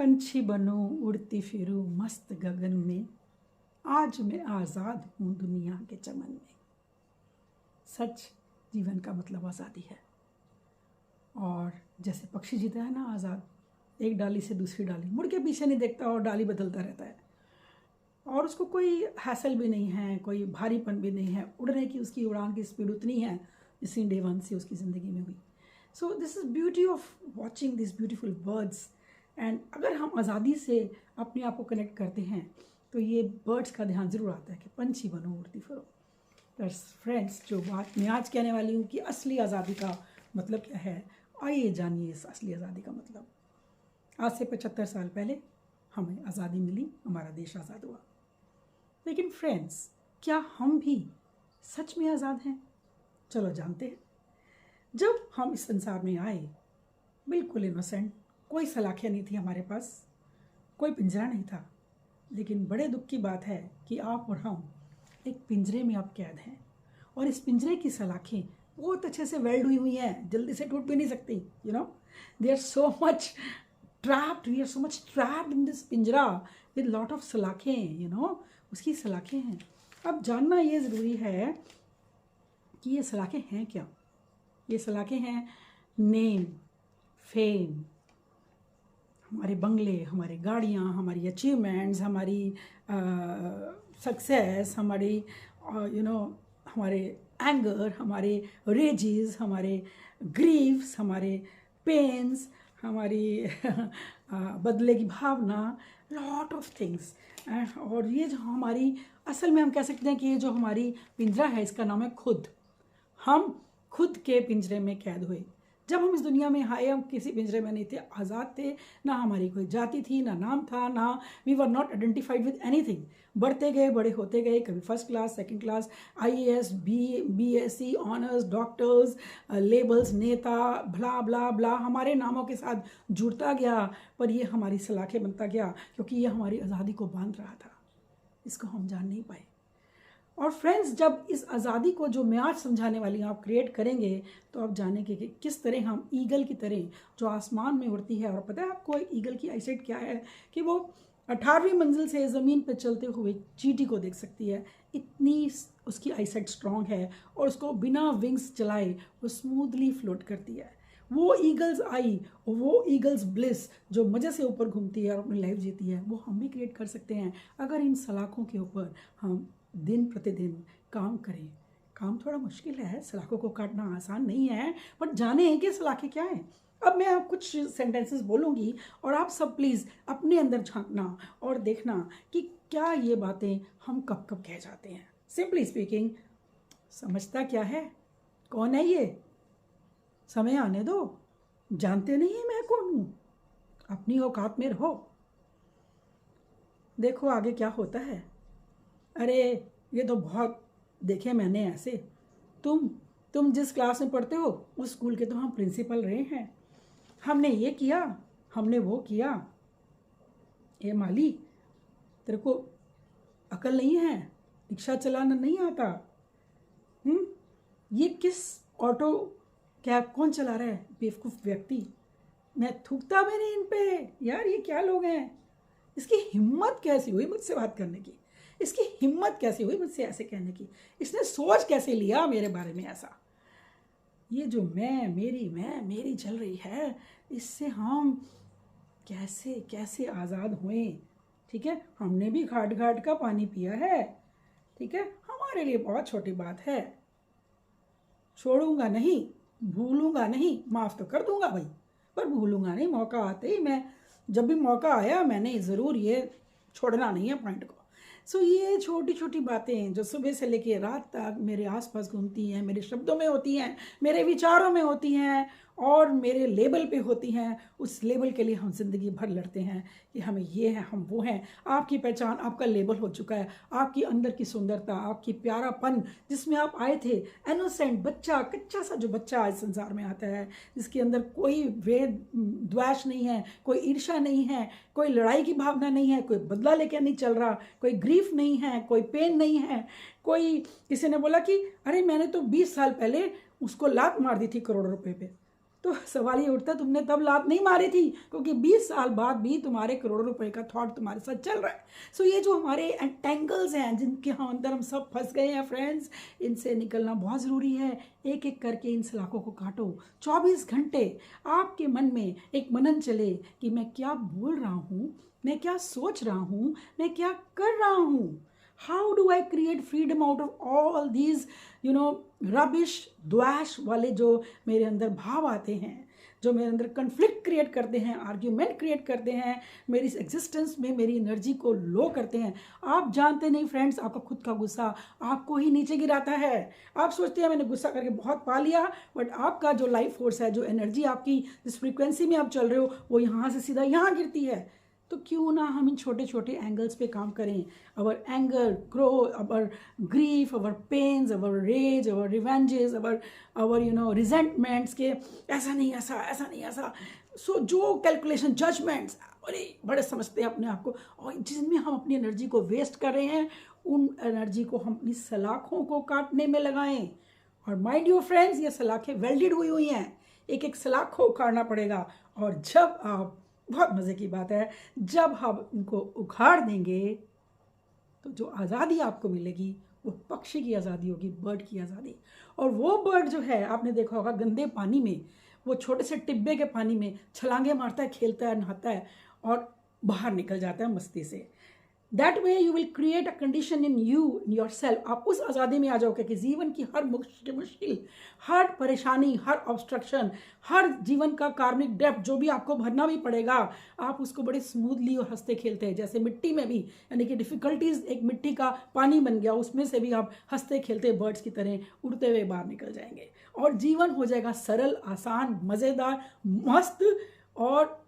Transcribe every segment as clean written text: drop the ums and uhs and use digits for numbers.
पंछी बनूं उड़ती फिरूं मस्त गगन में, आज मैं आज़ाद हूँ दुनिया के चमन में। सच जीवन का मतलब आज़ादी है। और जैसे पक्षी जीता है ना आज़ाद, एक डाली से दूसरी डाली, मुड़ के पीछे नहीं देखता और डाली बदलता रहता है, और उसको कोई हैसल भी नहीं है, कोई भारीपन भी नहीं है। उड़ने की उसकी उड़ान की स्पीड उतनी है जितनी डे वन से उसकी ज़िंदगी में हुई। So this is beauty of watching this beautiful birds. And अगर हम आज़ादी से अपने आप को कनेक्ट करते हैं तो ये बर्ड्स का ध्यान ज़रूर आता है कि पंछी बनो उड़ती फिरो। बस फ्रेंड्स, जो बात मैं आज कहने वाली हूँ कि असली आज़ादी का मतलब क्या है, आइए जानिए इस असली आज़ादी का मतलब। आज से 75 साल पहले हमें आज़ादी मिली, हमारा देश आज़ाद हुआ। लेकिन फ्रेंड्स, क्या हम भी सच में आज़ाद हैं? चलो जानते हैं। जब हम इस संसार में आए, बिल्कुल इनोसेंट, कोई सलाखें नहीं थी हमारे पास, कोई पिंजरा नहीं था। लेकिन बड़े दुख की बात है कि आप और हम एक पिंजरे में अब कैद हैं, और इस पिंजरे की सलाखें बहुत अच्छे से वेल्ड हुई हैं, जल्दी से टूट भी नहीं सकती। They are so much trapped, we are so much trapped in this पिंजरा विद लॉट ऑफ सलाखें, उसकी सलाखें हैं। अब जानना ये ज़रूरी है कि ये सलाखें हैं क्या। ये सलाखें हैं नेम, फेम, हमारे बंगले, हमारी गाड़ियाँ, हमारी अचीवमेंट्स, हमारी सक्सेस, हमारी हमारे एंगर, हमारे रेजेस, हमारे ग्रीव्स, हमारे पेन्स, हमारी बदले की भावना, लॉट ऑफ थिंग्स। और ये जो हमारी, असल में हम कह सकते हैं कि ये जो हमारी पिंजरा है, इसका नाम है खुद। हम खुद के पिंजरे में कैद हुए। जब हम इस दुनिया में आए, हम किसी पिंजरे में नहीं थे, आज़ाद थे। ना हमारी कोई जाति थी, ना नाम था, ना we were not identified with anything. बढ़ते गए, बड़े होते गए, कभी first class, second class, IAS, BSc, honours, doctors, labels, नेता, ब्ला ब्ला ब्ला हमारे नामों के साथ जुड़ता गया। पर ये हमारी सलाखें बनता गया, क्योंकि ये हमारी आज़ादी को बांध रहा था। इसको हम जान नहीं पाए। और फ्रेंड्स, जब इस आज़ादी को, जो मैं आज समझाने वाली हूँ, आप क्रिएट करेंगे, तो आप जानेंगे कि किस तरह हम ईगल की तरह जो आसमान में उड़ती है। और पता है आपको ईगल की आईसाइट क्या है, कि वो 18वीं मंजिल से ज़मीन पर चलते हुए चींटी को देख सकती है। इतनी उसकी आईसाइट स्ट्रॉन्ग है, और उसको बिना विंग्स चलाए वो स्मूथली फ्लोट करती है। वो ईगल्स आई, वो ईगल्स ब्लिस जो मज़े से ऊपर घूमती है और अपनी लाइफ जीती है, वो हम भी क्रिएट कर सकते हैं अगर इन सलाखों के ऊपर हम दिन प्रतिदिन काम करें। काम थोड़ा मुश्किल है, सलाखों को काटना आसान नहीं है, बट जाने कि सलाखें क्या हैं। अब मैं आप कुछ सेंटेंसेस बोलूँगी, और आप सब प्लीज़ अपने अंदर झांकना और देखना कि क्या ये बातें हम कब कब कह जाते हैं। सिंपली स्पीकिंग, समझता क्या है, कौन है ये, समय आने दो, जानते नहीं है मैं कौन हूँ, अपनी औकात में रहो, देखो आगे क्या होता है। अरे ये तो बहुत देखे मैंने ऐसे। तुम जिस क्लास में पढ़ते हो उस स्कूल के तो हम प्रिंसिपल रहे हैं, हमने ये किया, हमने वो किया। ए माली, तेरे को अकल नहीं है, रिक्शा चलाना नहीं आता? ये किस ऑटो कैब कौन चला रहा है, बेवकूफ़ व्यक्ति। मैं थूकता भी नहीं इन पे। यार ये क्या लोग हैं, इसकी हिम्मत कैसी हुई मुझसे बात करने की, इसकी हिम्मत कैसी हुई मुझसे ऐसे कहने की, इसने सोच कैसे लिया मेरे बारे में ऐसा। ये जो मैं मेरी चल रही है, इससे हम कैसे कैसे आज़ाद हुए। ठीक है, हमने भी घाट घाट का पानी पिया है। ठीक है, हमारे लिए बहुत छोटी बात है। छोड़ूंगा नहीं, भूलूंगा नहीं, माफ़ तो कर दूंगा भाई, पर भूलूंगा नहीं। मौका आते ही मैं, जब भी मौका आया, मैंने ज़रूर ये छोड़ना नहीं है पॉइंट को। सो ये छोटी छोटी बातें जो सुबह से लेके रात तक मेरे आसपास घूमती हैं, मेरे शब्दों में होती हैं, मेरे विचारों में होती हैं, और मेरे लेबल पे होती हैं। उस लेबल के लिए हम ज़िंदगी भर लड़ते हैं कि हमें ये है, हम वो हैं। आपकी पहचान आपका लेबल हो चुका है, आपकी अंदर की सुंदरता, आपकी प्यारापन, जिसमें आप आए थे, इनोसेंट बच्चा, कच्चा सा जो बच्चा आज संसार में आता है, जिसके अंदर कोई वेद द्वेष नहीं है, कोई ईर्ष्या नहीं है, कोई लड़ाई की भावना नहीं है, कोई बदला लेकर नहीं चल रहा, कोई ग्रीफ नहीं है, कोई पेन नहीं है। कोई, किसी ने बोला कि अरे मैंने तो 20 साल पहले उसको लात मार दी थी करोड़ों रुपए पे, तो सवाल ये उठता, तुमने तब लात नहीं मारी थी, क्योंकि 20 साल बाद भी तुम्हारे करोड़ों रुपए का थॉट तुम्हारे साथ चल रहा है। सो ये जो हमारे एंटेंगल्स हैं जिनके अंदर हम सब फंस गए हैं फ्रेंड्स, इनसे निकलना बहुत ज़रूरी है। एक एक करके इन सलाखों को काटो। 24 घंटे आपके मन में एक मनन चले कि मैं क्या बोल रहा हूँ, मैं क्या सोच रहा हूँ, मैं क्या कर रहा हूँ। How do I create freedom out of all these rubbish द्वेष वाले जो मेरे अंदर भाव आते हैं, जो मेरे अंदर कन्फ्लिक्ट क्रिएट करते हैं, आर्ग्यूमेंट क्रिएट करते हैं, मेरी एग्जिस्टेंस में मेरी एनर्जी को लो करते हैं। आप जानते नहीं फ्रेंड्स, आपका खुद का गुस्सा आपको ही नीचे गिराता है। आप सोचते हैं मैंने गुस्सा करके बहुत पा लिया, बट आपका जो लाइफ फोर्स है, जो एनर्जी आपकी जिस फ्रीक्वेंसी में आप चल रहे हो, वो यहाँ से सीधा यहाँ गिरती है। तो क्यों ना हम इन छोटे छोटे एंगल्स पे काम करें। अवर एंगर, ग्रो, अवर ग्रीफ, अवर पेन्स, अवर रेज, अवर रिवेंजेस, अवर रिजेंटमेंट्स के ऐसा नहीं ऐसा, ऐसा नहीं ऐसा। सो जो कैलकुलेशन, जजमेंट्स, बड़े समझते हैं अपने आप को, और जिनमें हम अपनी एनर्जी को वेस्ट कर रहे हैं, उन एनर्जी को हम अपनी सलाखों को काटने में लगाएं। और माय डियर फ्रेंड्स, ये सलाखें वेल्डेड हुई हैं, एक एक सलाख को उखाड़ना पड़ेगा। और जब आप, बहुत मज़े की बात है, जब हम इनको उखाड़ देंगे तो जो आज़ादी आपको मिलेगी वो पक्षी की आज़ादी होगी, बर्ड की आज़ादी। और वो बर्ड जो है, आपने देखा होगा गंदे पानी में, वो छोटे से टिब्बे के पानी में छलांगे मारता है, खेलता है, नहाता है और बाहर निकल जाता है मस्ती से। That way you will create a condition in you, in your self. आप उस आज़ादी में आ जाओगे कि जीवन की हर मुश्किल, हर परेशानी, हर ऑब्स्ट्रक्शन, हर जीवन का कार्मिक डेप्थ जो भी आपको भरना भी पड़ेगा, आप उसको बड़े स्मूथली और हंसते खेलते हैं। जैसे मिट्टी में भी, यानी कि डिफ़िकल्टीज एक मिट्टी का पानी बन गया, उसमें से भी आप हंसते खेलते बर्ड्स की तरह उड़ते हुए बाहर निकल जाएंगे और जीवन हो जाएगा सरल, आसान, मज़ेदार, मस्त और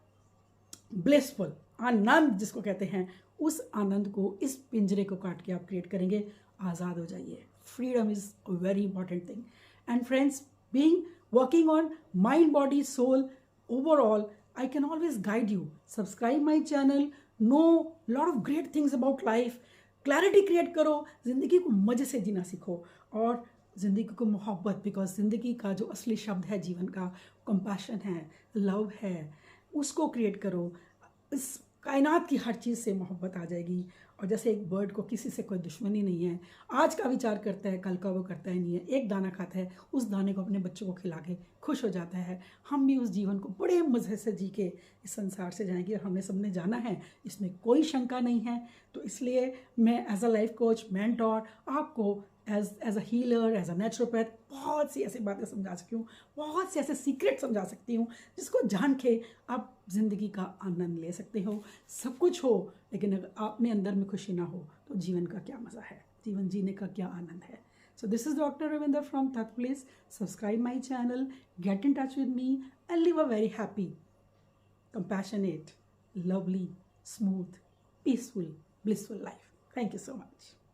ब्लिसफुल। आनंद जिसको कहते हैं, उस आनंद को, इस पिंजरे को काट के आप क्रिएट करेंगे, आज़ाद हो जाइए। Freedom is a very important thing. And friends, being working on mind, body, soul, overall, I can always guide you. Subscribe my channel, know lot of great things about life. Clarity create करो, ज़िंदगी को मज़े से जीना सीखो और ज़िंदगी को मोहब्बत, बिकॉज ज़िंदगी का जो असली शब्द है जीवन का, कंपैशन है, लव है, उसको क्रिएट करो। इस कायनात की हर चीज़ से मोहब्बत आ जाएगी। और जैसे एक बर्ड को किसी से कोई दुश्मनी नहीं है, आज का विचार करता है, कल का वो करता ही नहीं है, एक दाना खाता है, उस दाने को अपने बच्चों को खिला के खुश हो जाता है। हम भी उस जीवन को बड़े मज़े से जी के इस संसार से जाएंगे और हमने सबने जाना है, इसमें कोई शंका नहीं है। तो इसलिए मैं as a life coach, mentor, आपको as a healer, as a naturopath बहुत सी ऐसी बातें समझा सकती हूँ, बहुत से ऐसे सीक्रेट समझा सकती हूँ जिसको जान के आप ज़िंदगी का आनंद ले सकते हो। सब कुछ हो, लेकिन अगर अपने अंदर में खुशी ना हो तो जीवन का क्या मज़ा है, जीवन जीने का क्या आनंद है। So this is Dr. Ravinder from Tatplease. Subscribe my channel, get in touch with me and live a very happy, compassionate, lovely, smooth, peaceful, blissful life. Thank you so much.